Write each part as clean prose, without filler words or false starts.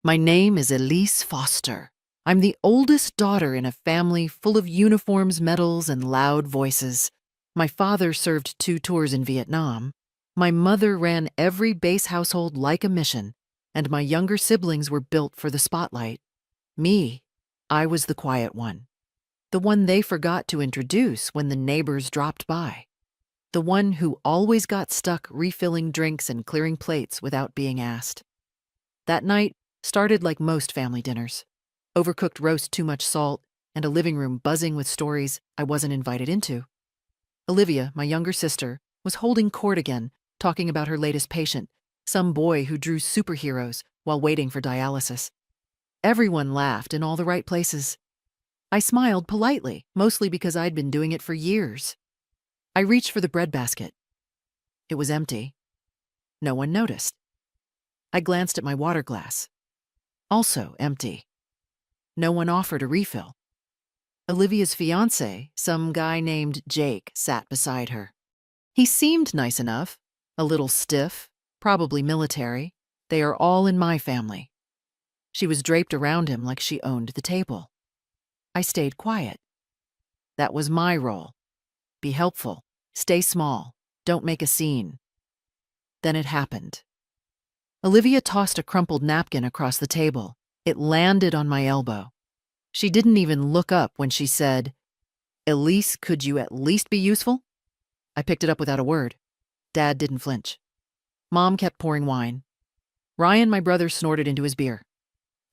My name is Elise Foster. I'm the oldest daughter in a family full of uniforms, medals, and loud voices. My father served 2 tours in Vietnam. My mother ran every base household like a mission, and my younger siblings were built for the spotlight. Me, I was the quiet one. The one they forgot to introduce when the neighbors dropped by. The one who always got stuck refilling drinks and clearing plates without being asked. That night started like most family dinners. Overcooked roast, too much salt, and a living room buzzing with stories I wasn't invited into. Olivia, my younger sister, was holding court again, talking about her latest patient, some boy who drew superheroes while waiting for dialysis. Everyone laughed in all the right places. I smiled politely, mostly because I'd been doing it for years. I reached for the breadbasket. It was empty. No one noticed. I glanced at my water glass. Also empty. No one offered a refill. Olivia's fiancé, some guy named Jake, sat beside her. He seemed nice enough, a little stiff, probably military. They are all in my family. She was draped around him like she owned the table. I stayed quiet. That was my role. Be helpful, stay small, don't make a scene. Then it happened. Olivia tossed a crumpled napkin across the table. It landed on my elbow. She didn't even look up when she said, "Elise, could you at least be useful?" I picked it up without a word. Dad didn't flinch. Mom kept pouring wine. Ryan, my brother, snorted into his beer.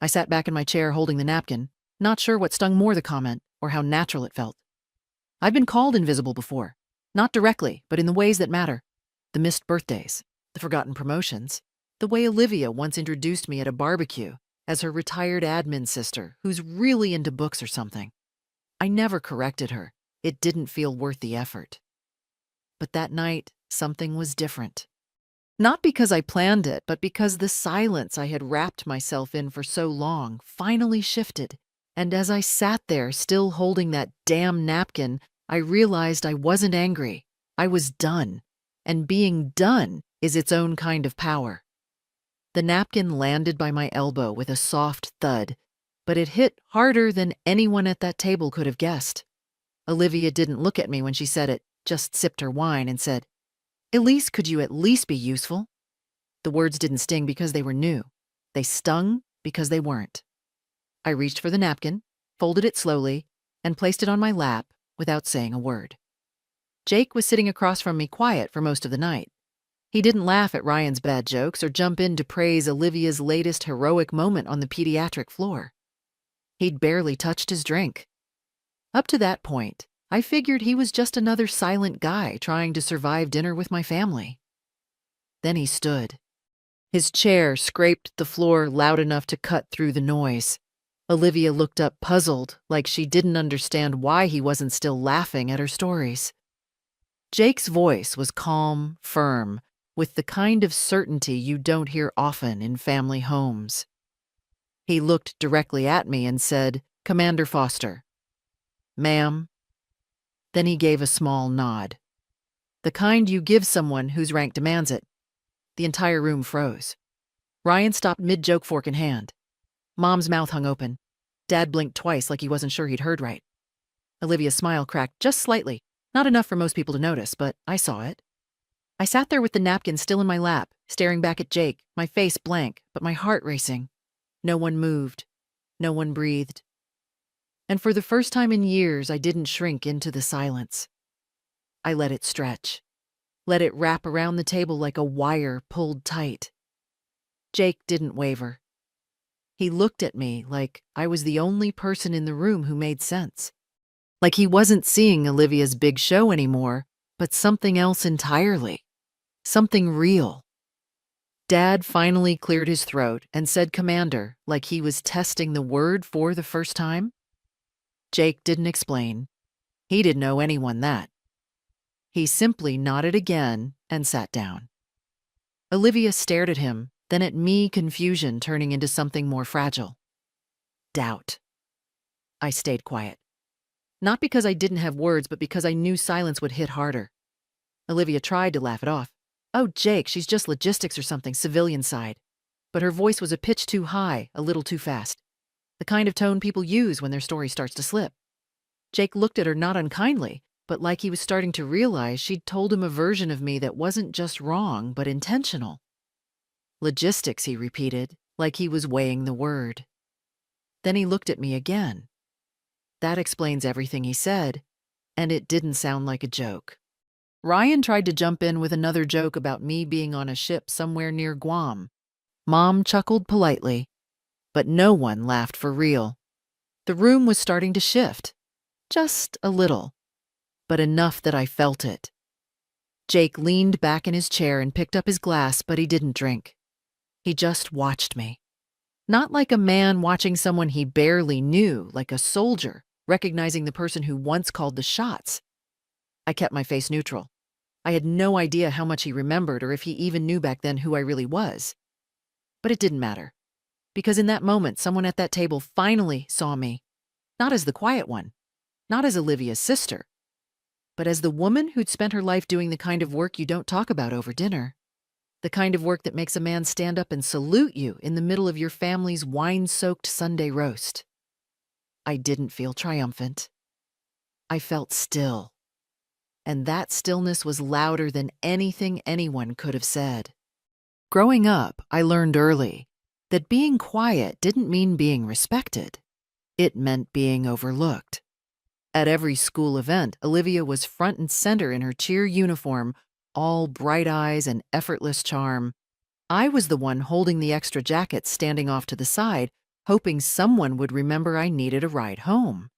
I sat back in my chair holding the napkin, not sure what stung more, the comment or how natural it felt. I've been called invisible before. Not directly, but in the ways that matter. The missed birthdays, the forgotten promotions, the way Olivia once introduced me at a barbecue as her retired admin sister who's really into books or something. I never corrected her. It didn't feel worth the effort. But that night, something was different. Not because I planned it, but because the silence I had wrapped myself in for so long finally shifted. And as I sat there, still holding that damn napkin, I realized I wasn't angry. I was done. And being done is its own kind of power. The napkin landed by my elbow with a soft thud, but it hit harder than anyone at that table could have guessed. Olivia didn't look at me when she said it, just sipped her wine and said, "Elise, could you at least be useful?" The words didn't sting because they were new. They stung because they weren't. I reached for the napkin, folded it slowly, and placed it on my lap without saying a word. Jake was sitting across from me quiet for most of the night. He didn't laugh at Ryan's bad jokes or jump in to praise Olivia's latest heroic moment on the pediatric floor. He'd barely touched his drink. Up to that point, I figured he was just another silent guy trying to survive dinner with my family. Then he stood. His chair scraped the floor loud enough to cut through the noise. Olivia looked up puzzled, like she didn't understand why he wasn't still laughing at her stories. Jake's voice was calm, firm, with the kind of certainty you don't hear often in family homes. He looked directly at me and said, "Commander Foster." "Ma'am." Then he gave a small nod. The kind you give someone whose rank demands it. The entire room froze. Ryan stopped mid-joke, fork in hand. Mom's mouth hung open. Dad blinked twice like he wasn't sure he'd heard right. Olivia's smile cracked just slightly, not enough for most people to notice, but I saw it. I sat there with the napkin still in my lap, staring back at Jake, my face blank, but my heart racing. No one moved. No one breathed. And for the first time in years, I didn't shrink into the silence. I let it stretch. Let it wrap around the table like a wire pulled tight. Jake didn't waver. He looked at me like I was the only person in the room who made sense. Like he wasn't seeing Olivia's big show anymore, but something else entirely. Something real. Dad finally cleared his throat and said "Commander," like he was testing the word for the first time. Jake didn't explain. He didn't owe anyone that. He simply nodded again and sat down. Olivia stared at him, then at me, confusion turning into something more fragile. Doubt. I stayed quiet. Not because I didn't have words, but because I knew silence would hit harder. Olivia tried to laugh it off. "Oh, Jake, she's just logistics or something, civilian side." but her voice was a pitch too high, a little too fast. The kind of tone people use when their story starts to slip. Jake looked at her not unkindly, but like he was starting to realize she'd told him a version of me that wasn't just wrong, but intentional. Logistics, he repeated, like he was weighing the word. Then he looked at me again. That explains everything he said, and it didn't sound like a joke. Ryan tried to jump in with another joke about me being on a ship somewhere near Guam. Mom chuckled politely, but no one laughed for real. The room was starting to shift. Just a little, but enough that I felt it. Jake leaned back in his chair and picked up his glass, but he didn't drink. He just watched me. Not like a man watching someone he barely knew, like a soldier recognizing the person who once called the shots. I kept my face neutral. I had no idea how much he remembered or if he even knew back then who I really was. But it didn't matter, because in that moment, someone at that table finally saw me, not as the quiet one, not as Olivia's sister, but as the woman who'd spent her life doing the kind of work you don't talk about over dinner. The kind of work that makes a man stand up and salute you in the middle of your family's wine-soaked Sunday roast. I didn't feel triumphant. I felt still. And that stillness was louder than anything anyone could have said. Growing up, I learned early that being quiet didn't mean being respected. It meant being overlooked. At every school event, Olivia was front and center in her cheer uniform, all bright eyes and effortless charm. I was the one holding the extra jacket, standing off to the side, hoping someone would remember I needed a ride home.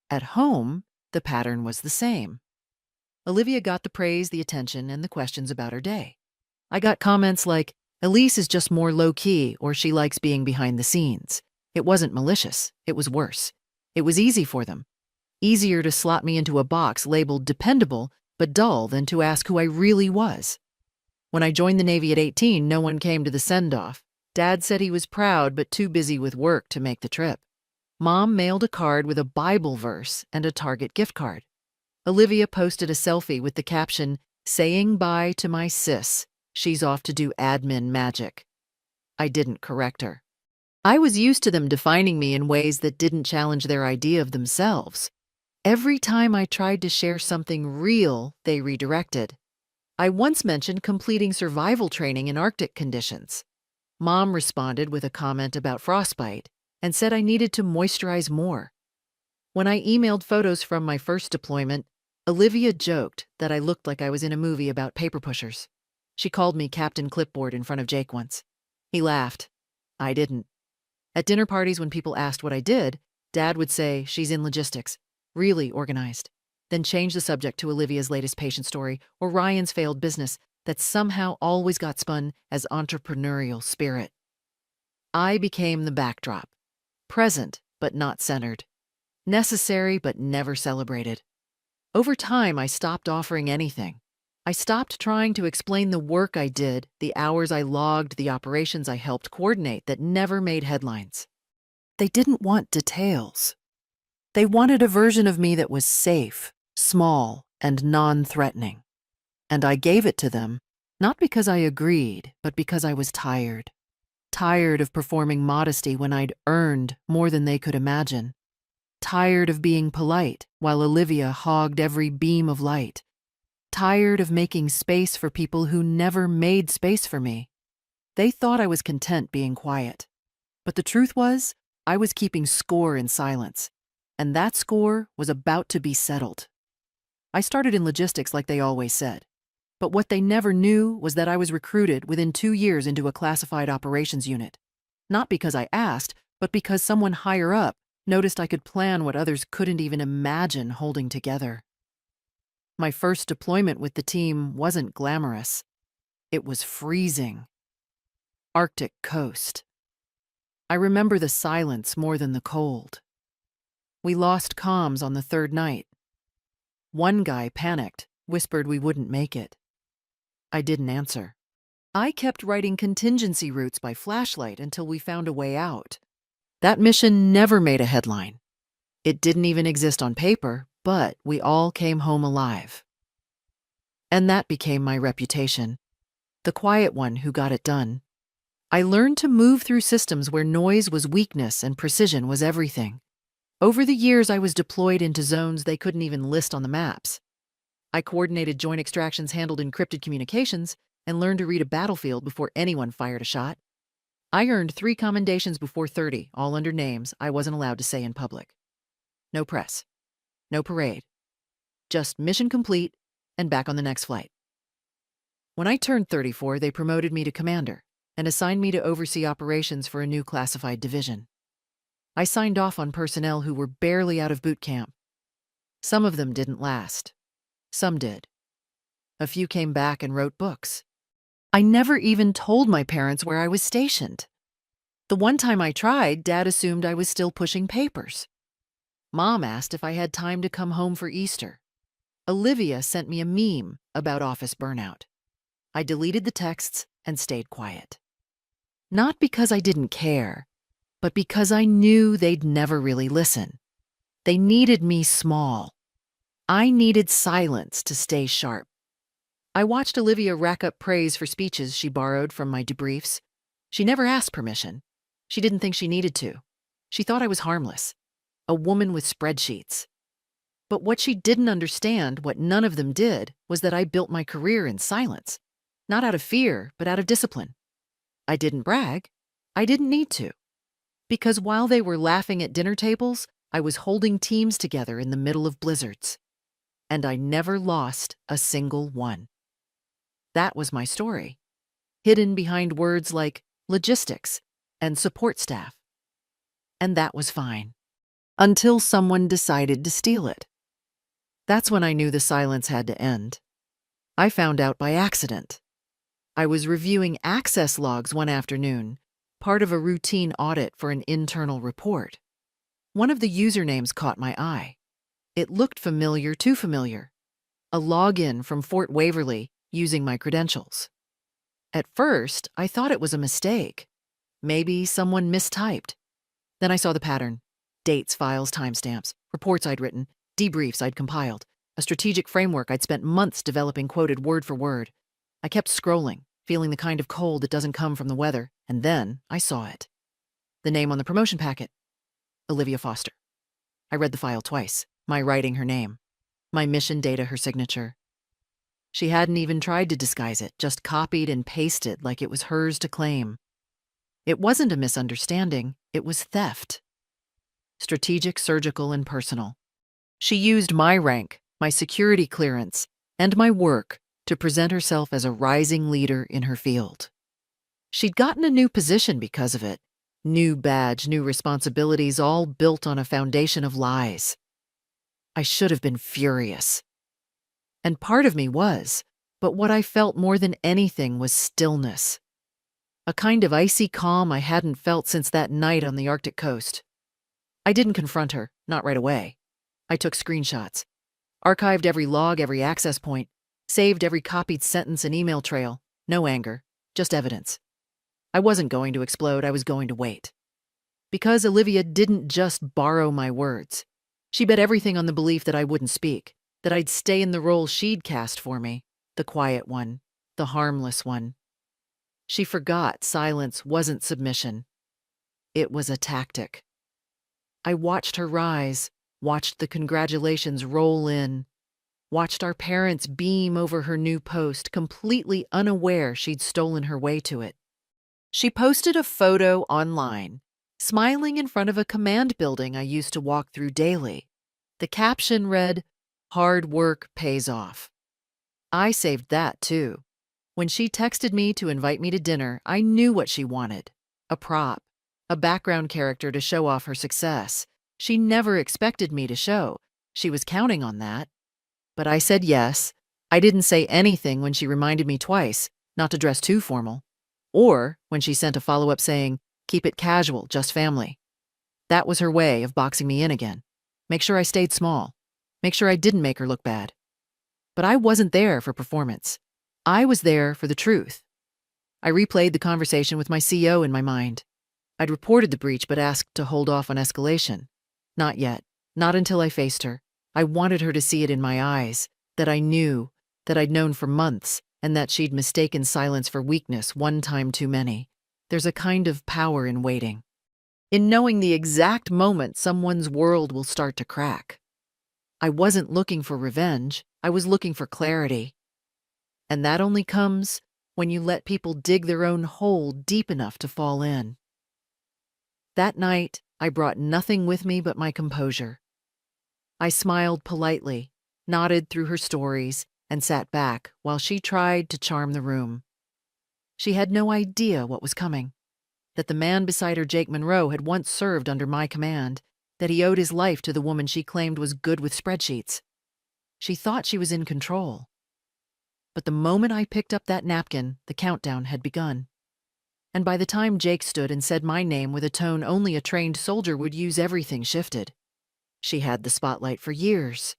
At home, the pattern was the same. Olivia got the praise, the attention, and the questions about her day. I got comments like, "Elise is just more low-key," or "she likes being behind the scenes." It wasn't malicious, it was worse. It was easy for them. Easier to slot me into a box labeled dependable but dull than to ask who I really was. When I joined the Navy at 18, no one came to the send-off. Dad said he was proud but too busy with work to make the trip. Mom mailed a card with a Bible verse and a Target gift card. Olivia posted a selfie with the caption, "Saying bye to my sis. She's off to do admin magic." I didn't correct her. I was used to them defining me in ways that didn't challenge their idea of themselves. Every time I tried to share something real, they redirected. I once mentioned completing survival training in Arctic conditions. Mom responded with a comment about frostbite and said I needed to moisturize more. When I emailed photos from my first deployment, Olivia joked that I looked like I was in a movie about paper pushers. She called me Captain Clipboard in front of Jake once. He laughed. I didn't. At dinner parties, when people asked what I did, Dad would say, "She's in logistics, really organized," then change the subject to Olivia's latest patient story or Ryan's failed business that somehow always got spun as entrepreneurial spirit. I became the backdrop, present but not centered, necessary but never celebrated. Over time, I stopped offering anything. I stopped trying to explain the work I did, the hours I logged, the operations I helped coordinate that never made headlines. They didn't want details. They wanted a version of me that was safe, small, and non-threatening. And I gave it to them, not because I agreed, but because I was tired. Tired of performing modesty when I'd earned more than they could imagine. Tired of being polite while Olivia hogged every beam of light. Tired of making space for people who never made space for me. They thought I was content being quiet. But the truth was, I was keeping score in silence. And that score was about to be settled. I started in logistics like they always said. But what they never knew was that I was recruited within 2 years into a classified operations unit. Not because I asked, but because someone higher up noticed I could plan what others couldn't even imagine holding together. My first deployment with the team wasn't glamorous. It was freezing. Arctic coast. I remember the silence more than the cold. We lost comms on the 3rd night. One guy panicked, whispered we wouldn't make it. I didn't answer. I kept writing contingency routes by flashlight until we found a way out. That mission never made a headline. It didn't even exist on paper, but we all came home alive. And that became my reputation. The quiet one who got it done. I learned to move through systems where noise was weakness and precision was everything. Over the years, I was deployed into zones they couldn't even list on the maps. I coordinated joint extractions, handled encrypted communications, and learned to read a battlefield before anyone fired a shot. I earned 3 commendations before 30, all under names I wasn't allowed to say in public. No press, no parade, just mission complete and back on the next flight. When I turned 34, they promoted me to commander and assigned me to oversee operations for a new classified division. I signed off on personnel who were barely out of boot camp. Some of them didn't last. Some did. A few came back and wrote books. I never even told my parents where I was stationed. The one time I tried, Dad assumed I was still pushing papers. Mom asked if I had time to come home for Easter. Olivia sent me a meme about office burnout. I deleted the texts and stayed quiet. Not because I didn't care, but because I knew they'd never really listen. They needed me small. I needed silence to stay sharp. I watched Olivia rack up praise for speeches she borrowed from my debriefs. She never asked permission. She didn't think she needed to. She thought I was harmless, a woman with spreadsheets. But what she didn't understand, what none of them did, was that I built my career in silence. Not out of fear, but out of discipline. I didn't brag. I didn't need to. Because while they were laughing at dinner tables, I was holding teams together in the middle of blizzards. And I never lost a single one. That was my story, hidden behind words like logistics and support staff. And that was fine, until someone decided to steal it. That's when I knew the silence had to end. I found out by accident. I was reviewing access logs one afternoon, part of a routine audit for an internal report. One of the usernames caught my eye. It looked familiar, too familiar. A login from Fort Waverly using my credentials. At first, I thought it was a mistake. Maybe someone mistyped. Then I saw the pattern. Dates, files, timestamps, reports I'd written, debriefs I'd compiled, a strategic framework I'd spent months developing quoted word for word. I kept scrolling, feeling the kind of cold that doesn't come from the weather, and then I saw it. The name on the promotion packet, Olivia Foster. I read the file twice, my writing her name, my mission data her signature. She hadn't even tried to disguise it, just copied and pasted like it was hers to claim. It wasn't a misunderstanding, it was theft. Strategic, surgical, and personal. She used my rank, my security clearance, and my work to present herself as a rising leader in her field. She'd gotten a new position because of it. New badge, new responsibilities, all built on a foundation of lies. I should have been furious. And part of me was, but what I felt more than anything was stillness. A kind of icy calm I hadn't felt since that night on the Arctic coast. I didn't confront her, not right away. I took screenshots, archived every log, every access point, saved every copied sentence and email trail. No anger, just evidence. I wasn't going to explode, I was going to wait. Because Olivia didn't just borrow my words. She bet everything on the belief that I wouldn't speak, that I'd stay in the role she'd cast for me, the quiet one, the harmless one. She forgot silence wasn't submission. It was a tactic. I watched her rise, watched the congratulations roll in, watched our parents beam over her new post, completely unaware she'd stolen her way to it. She posted a photo online, smiling in front of a command building I used to walk through daily. The caption read, "Hard work pays off." I saved that too. When she texted me to invite me to dinner, I knew what she wanted. A prop, a background character to show off her success. She never expected me to show. She was counting on that. But I said yes. I didn't say anything when she reminded me twice not to dress too formal. Or when she sent a follow-up saying, "Keep it casual, just family." That was her way of boxing me in again. Make sure I stayed small. Make sure I didn't make her look bad. But I wasn't there for performance. I was there for the truth. I replayed the conversation with my CO in my mind. I'd reported the breach but asked to hold off on escalation. Not yet. Not until I faced her. I wanted her to see it in my eyes, that I knew, that I'd known for months, and that she'd mistaken silence for weakness one time too many. There's a kind of power in waiting, in knowing the exact moment someone's world will start to crack. I wasn't looking for revenge, I was looking for clarity. And that only comes when you let people dig their own hole deep enough to fall in. That night, I brought nothing with me but my composure. I smiled politely, nodded through her stories, and sat back while she tried to charm the room. She had no idea what was coming, that the man beside her, Jake Monroe, had once served under my command, that he owed his life to the woman she claimed was good with spreadsheets. She thought she was in control. But the moment I picked up that napkin, the countdown had begun. And by the time Jake stood and said my name with a tone only a trained soldier would use, everything shifted. She had the spotlight for years.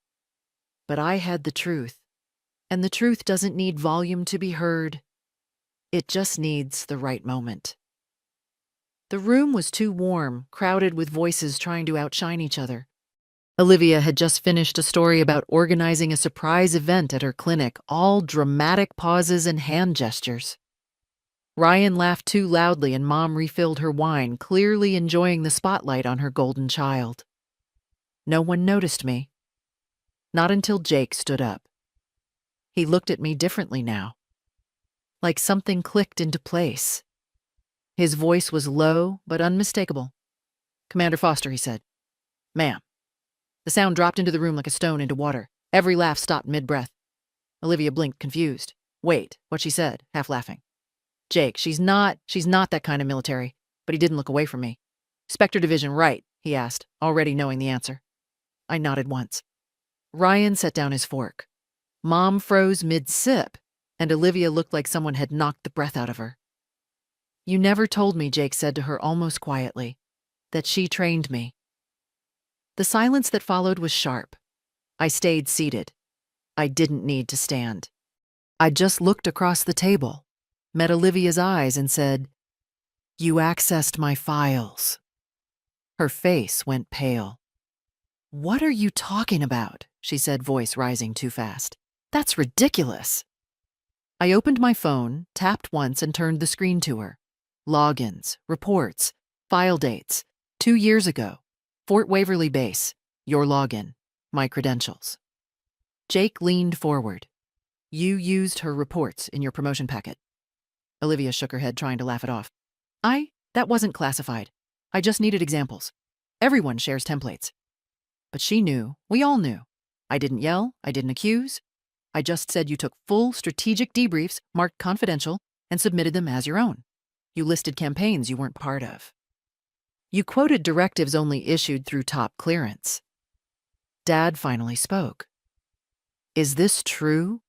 But I had the truth. And the truth doesn't need volume to be heard. It just needs the right moment. The room was too warm, crowded with voices trying to outshine each other. Olivia had just finished a story about organizing a surprise event at her clinic, all dramatic pauses and hand gestures. Ryan laughed too loudly and Mom refilled her wine, clearly enjoying the spotlight on her golden child. No one noticed me. Not until Jake stood up. He looked at me differently now. Like something clicked into place. His voice was low but unmistakable. "Commander Foster," he said. "Ma'am." The sound dropped into the room like a stone into water. Every laugh stopped mid-breath. Olivia blinked, confused. "Wait," what she said, half laughing. "Jake, she's not that kind of military." But he didn't look away from me. "Spectre Division, right?" he asked, already knowing the answer. I nodded once. Ryan set down his fork. Mom froze mid-sip, and Olivia looked like someone had knocked the breath out of her. "You never told me," Jake said to her almost quietly, "that she trained me." The silence that followed was sharp. I stayed seated. I didn't need to stand. I just looked across the table, met Olivia's eyes, and said, "You accessed my files." Her face went pale. "What are you talking about?" she said, voice rising too fast. "That's ridiculous." I opened my phone, tapped once, and turned the screen to her. Logins, reports, file dates. 2 years ago. Fort Waverly Base. Your login. My credentials. Jake leaned forward. "You used her reports in your promotion packet." Olivia shook her head, trying to laugh it off. That wasn't classified. I just needed examples. Everyone shares templates." But she knew. We all knew. I didn't yell. I didn't accuse. I just said you took full strategic debriefs, marked confidential, and submitted them as your own. You listed campaigns you weren't part of. You quoted directives only issued through top clearance. Dad finally spoke. "Is this true?"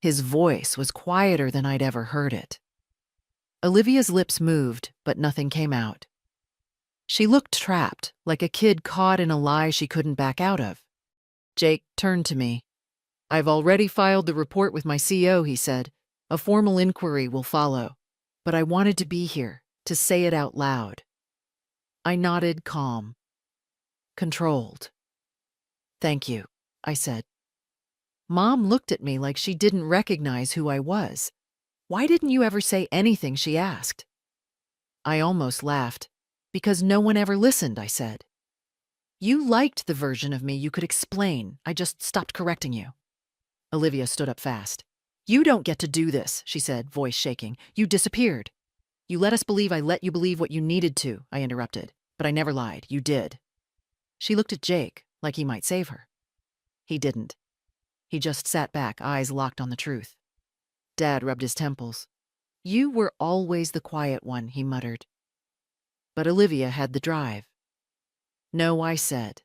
His voice was quieter than I'd ever heard it. Olivia's lips moved, but nothing came out. She looked trapped, like a kid caught in a lie she couldn't back out of. Jake turned to me. "I've already filed the report with my CO," he said. "A formal inquiry will follow. But I wanted to be here, to say it out loud." I nodded, calm. Controlled. "Thank you," I said. Mom looked at me like she didn't recognize who I was. "Why didn't you ever say anything?" she asked. I almost laughed. "Because no one ever listened," I said. "You liked the version of me you could explain. I just stopped correcting you." Olivia stood up fast. "You don't get to do this," she said, voice shaking. "You disappeared." "You let us believe I let you believe what you needed to," I interrupted. "But I never lied. You did." She looked at Jake, like he might save her. He didn't. He just sat back, eyes locked on the truth. Dad rubbed his temples. "You were always the quiet one," he muttered. But Olivia had the drive. "No," I said.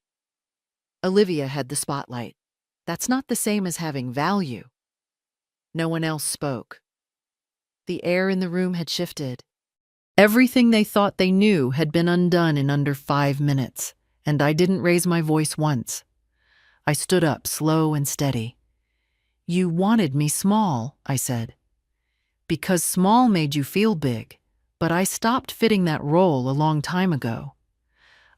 "Olivia had the spotlight. That's not the same as having value." No one else spoke. The air in the room had shifted. Everything they thought they knew had been undone in under 5 minutes, and I didn't raise my voice once. I stood up, slow and steady. "You wanted me small," I said. "Because small made you feel big, but I stopped fitting that role a long time ago.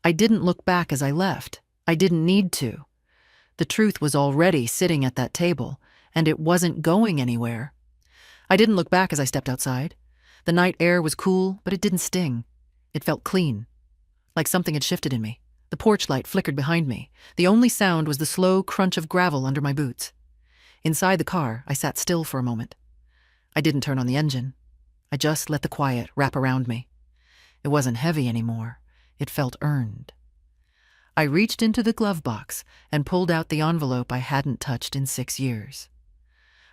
I didn't look back as I left. I didn't need to. The truth was already sitting at that table, and it wasn't going anywhere. I didn't look back as I stepped outside. The night air was cool, but it didn't sting. It felt clean, like something had shifted in me. The porch light flickered behind me. The only sound was the slow crunch of gravel under my boots. Inside the car, I sat still for a moment. I didn't turn on the engine. I just let the quiet wrap around me. It wasn't heavy anymore. It felt earned. I reached into the glove box and pulled out the envelope I hadn't touched in 6 years.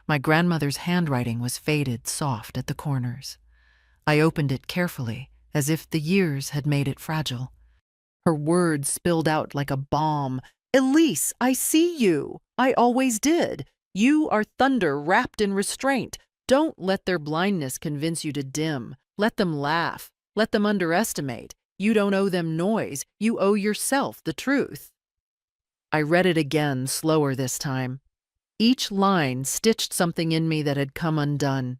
My grandmother's handwriting was faded soft at the corners. I opened it carefully, as if the years had made it fragile. Her words spilled out like a bomb. "Elise, I see you. I always did. You are thunder wrapped in restraint. Don't let their blindness convince you to dim. Let them laugh. Let them underestimate. You don't owe them noise. You owe yourself the truth." I read it again, slower this time. Each line stitched something in me that had come undone.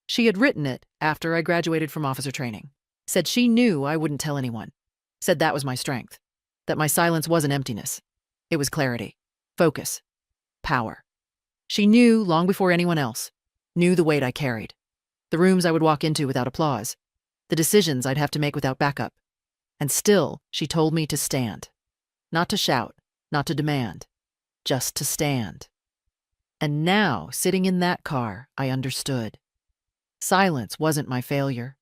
She had written it after I graduated from officer training. Said she knew I wouldn't tell anyone. Said that was my strength. That my silence wasn't emptiness. It was clarity, focus, power. She knew long before anyone else. Knew the weight I carried. The rooms I would walk into without applause. The decisions I'd have to make without backup. And still, she told me to stand. Not to shout, not to demand. Just to stand. And now, sitting in that car, I understood. Silence wasn't my failure.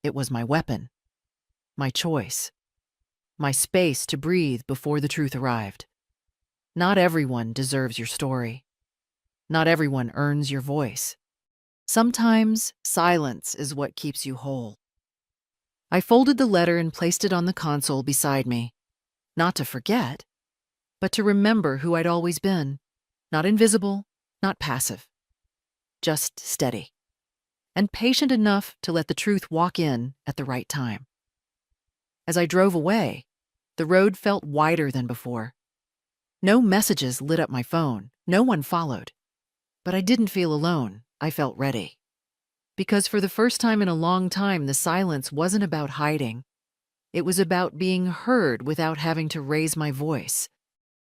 It was my weapon. My choice. My space to breathe before the truth arrived. Not everyone deserves your story. Not everyone earns your voice. Sometimes silence is what keeps you whole. I folded the letter and placed it on the console beside me. Not to forget, but to remember who I'd always been. Not invisible, not passive. Just steady. And patient enough to let the truth walk in at the right time. As I drove away, the road felt wider than before. No messages lit up my phone. No one followed. But I didn't feel alone. I felt ready. Because for the first time in a long time, the silence wasn't about hiding. It was about being heard without having to raise my voice.